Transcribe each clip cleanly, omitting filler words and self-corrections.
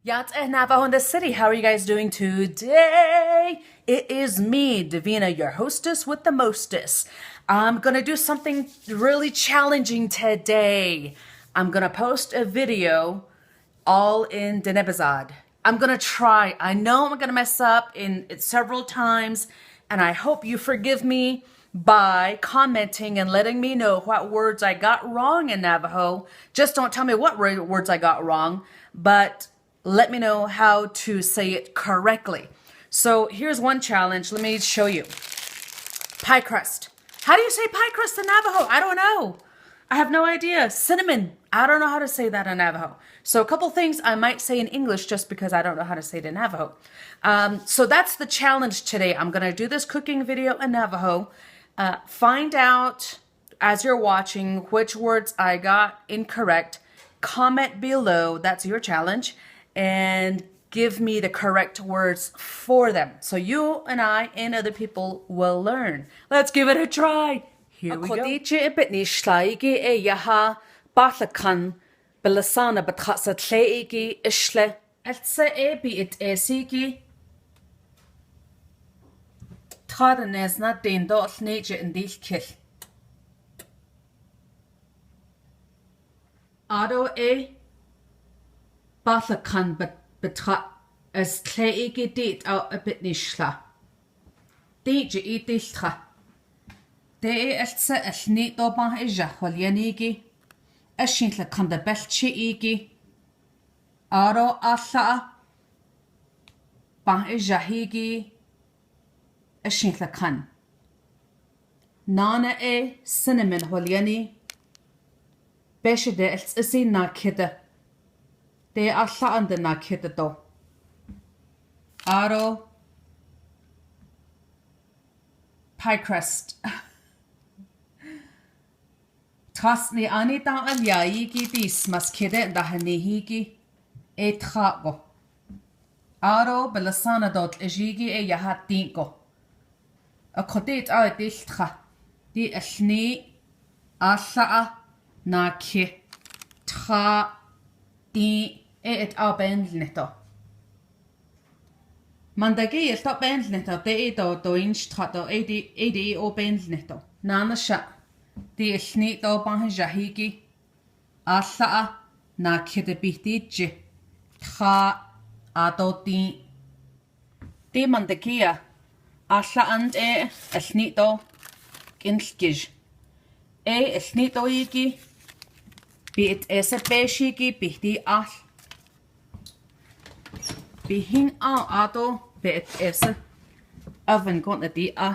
Yat and Navajo in the city. How are you guys doing today? It is me, Davina, your hostess with the mostest. I'm gonna do something really challenging today. I'm gonna post a video all in Diné bizaad. I'm gonna try. I know I'm gonna mess up in it several times, and I hope you forgive me by commenting and letting me know what words I got wrong in Navajo. Just don't tell me what words I got wrong, but let me know how to say it correctly. So here's one challenge. Let me show you. Pie crust. How do you say pie crust in Navajo? I don't know. I have no idea. Cinnamon. I don't know how to say that in Navajo. So a couple things I might say in English just because I don't know how to say it in Navajo. So that's the challenge today. I'm going to do this cooking video in Navajo. Find out as you're watching which words I got incorrect. Comment below. That's your challenge. And give me the correct words for them. So you and I and other people will learn. Let's give it a try. Here we go. Akodiche ibitni shlaigi e yaha batlakan belasana batkasa tleigi ishle atsa e bi it esigi Tadenesna den dot nature in these kill. Ado e batlakan betra as tleigi dit out a bit nishla. Dije e dishtra. Det altså at nedopper i jaholianigi, at skintle kan det belche igi, aro alla, bang i jahigi, at skintle kan. Nana cinnamon holiani, beshe det altså se nakede, det alla andre nakede do. Aro pie crust. Tasni anita al yaigi dis maskede da hanihigi e trago. Aro belasana dot ejigi e yahat dinko. A kodit a diltra. Di ashni asha na ki tra di e et a bendneto. Mandagi is top bendneto de do inch trato e o bendneto. Nana sha. Die is niet op een jahigi. Alla na kidabitije. Ga adoti. Die mandakia. Alla and is niet op kinskij. Is niet op igi. Bi het is een beschigi. Bi die al. Bi hing al ado. Bi het is een. Oven komt die al.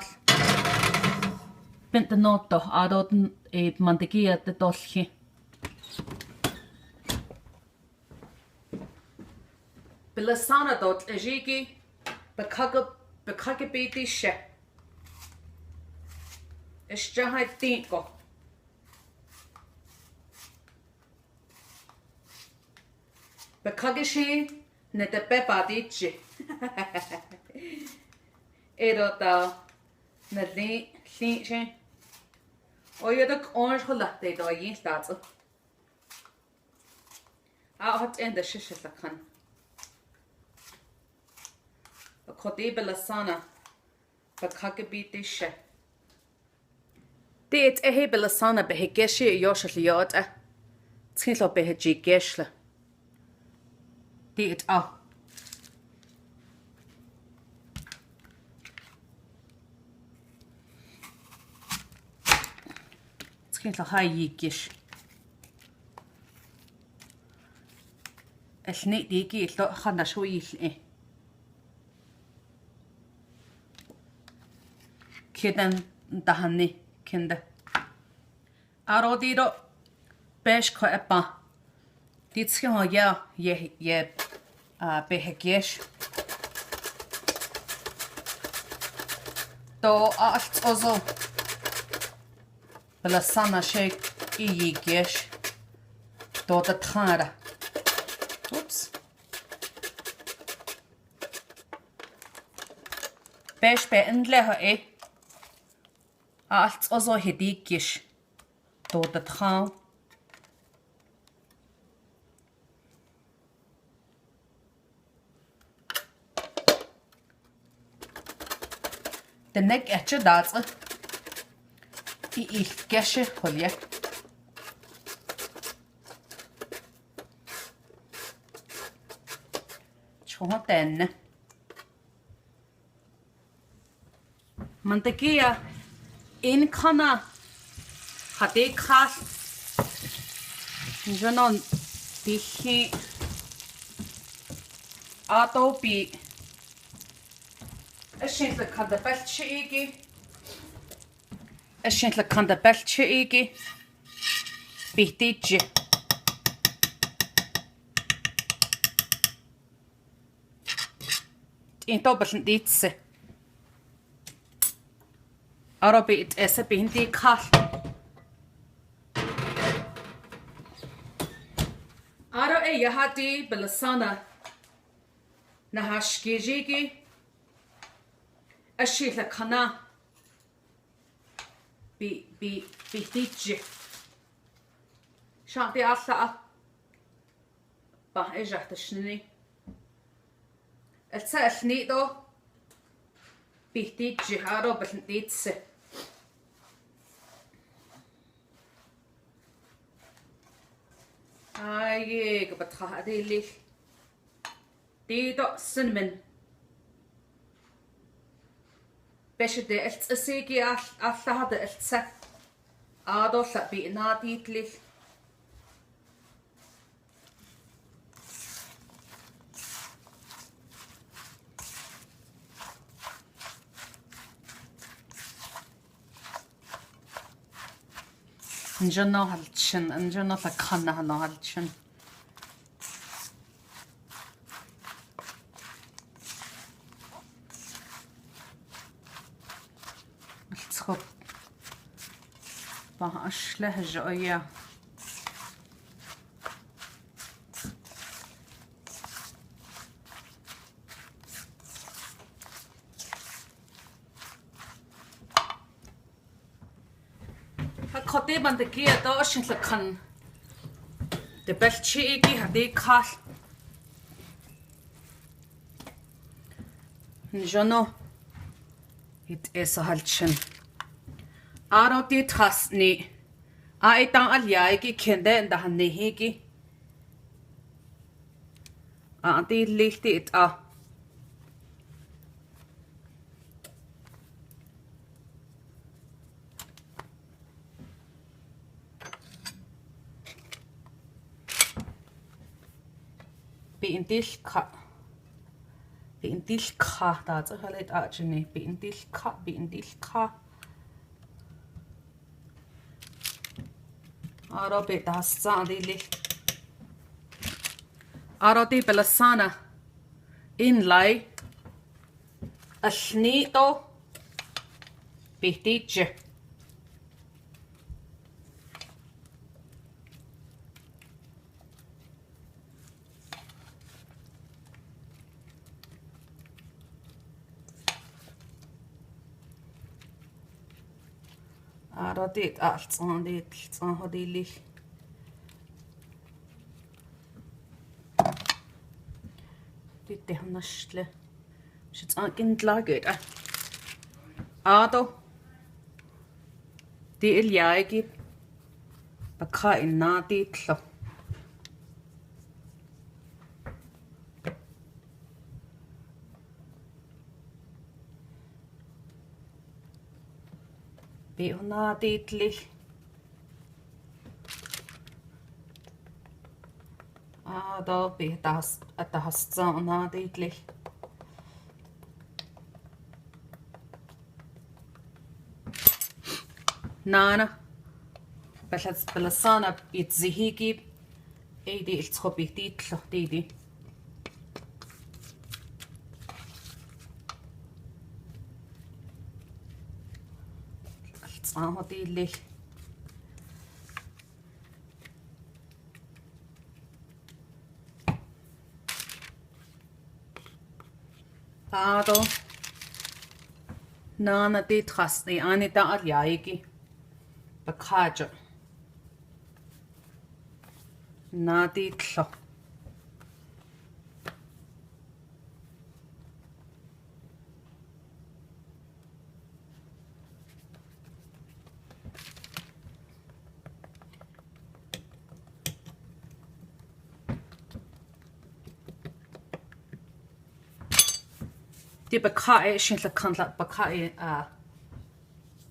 Bent de noto adot et mantequilla de dolce. Belasana dot ejigi bekage beti she. Ishjahai tinko. Bekage she ne de pepa dici. Edota ne li she. Oh, you're the orange latte, though, yes, that's it. I'll have to end the shish if I can. A codé belasana, but kakabi dish. Date a he belasana behegeshi yoshli yod. Tinlo beheji geshla. Date ah. Kent al high yikish. Es niet die kies, dat gaat naar zo iets. Kiden dahani kinder. Aro dido besh ko epa. Dit schijn ja je behegesh. Do alt ozo. Belasana shake iyigesh. Do de tara. Oops. Besh be endleha alt ozo hidigish. Do de tara. the neck at your dots. Ich gesche holje. Choten. Mantequilla in kana hate khas. Janon dihi atopi. Ashint le kanda beltje igi. Ashint le kanda beltje igi. Bihtije. In dobbeln ditse. Arabit esse bindi kall. Ara yahati belasana. Nahashkijigi. Ashit le kana. Bihtije. Shanti alla. Bah ejah tashnini. السقف نيدو بيهتيج جهارو بلنتيتس اي قبطخه هذه اللي ديدو سنمن باش دي التسيكي الا هذا التس ادو بينا ديتلي نجنو هالتشن نجنو ثقنا هنا هالتشن التخب باش لهجوية خطي منطقية دوش نتلقن دبلتشي إيجي هدي كال نجنو يتقيسو هالتشن آرو دي تخصني آيتان اليايجي كنده اندهني هيجي دي الليلتي اتقا بإنتيلكا دا تخليت أجني بإنتيلكا أرو بيتاسان دي لي أرو دي بلسانا إن لاي أشنيتو بيتيج رديت أحسن ديت هذي لي ديت هنشله مش كنت لاقيت آدو دي الياجي بكا إننا ديت له هنا ديتلي هذا بيتحسن ديتلي نانا بلسانا بيتزهيكي ايدي التخبي ديتلو ديدي هذي اللي هذا نانا دي تخصني أنا دا اليايكي بكاجو نادي تلو دي بكائي شين لكان لا بكائي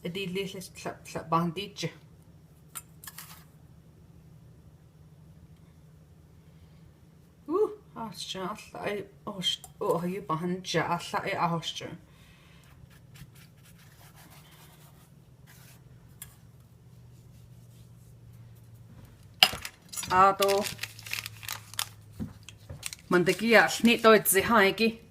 دي ليش لا بانديج أشجع أطلع هي بهنجع أطلع أشجع أدو من دقيقة سنيت دوت زي هايكي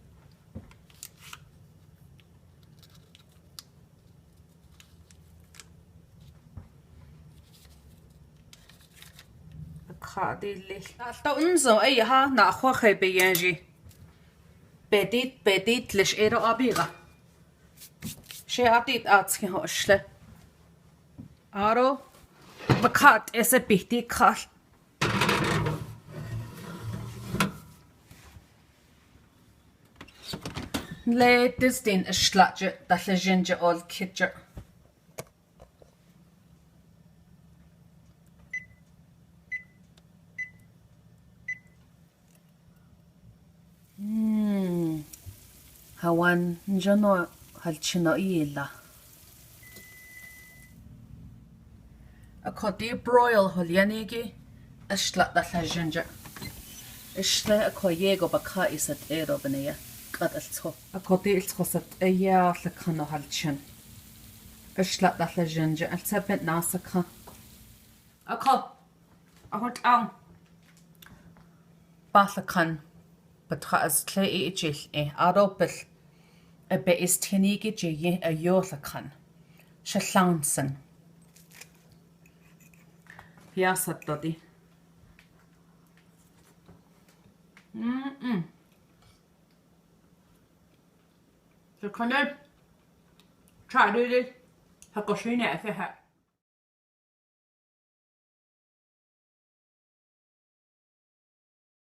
خادي اللي تو انزو ايها ناخو خي بيانجي بديت لش ايرو ابيغا شي عطيت اتسكي هوشله ارو بكات اس بيتي خال ليتستين اشلاجه دالجنجه اول كيتجر هوان جنو هالشنو إيلا أكودي برويل هوليانيجي أشلا دالها جنجر إشلا أكو ييغو بكا إسات إيرو بنيا قد ألتو أكودي إلتو ست إيا لكانو هالشن إشلا دالها جنجر ألتبت ناسكا أكو أهوت أو باثكان بتخاز تلاقي إجيل أروبل بإستهنيجي جيه أيوثكان شلانسن يا صددي شكرا تعالي هكوشيني أفها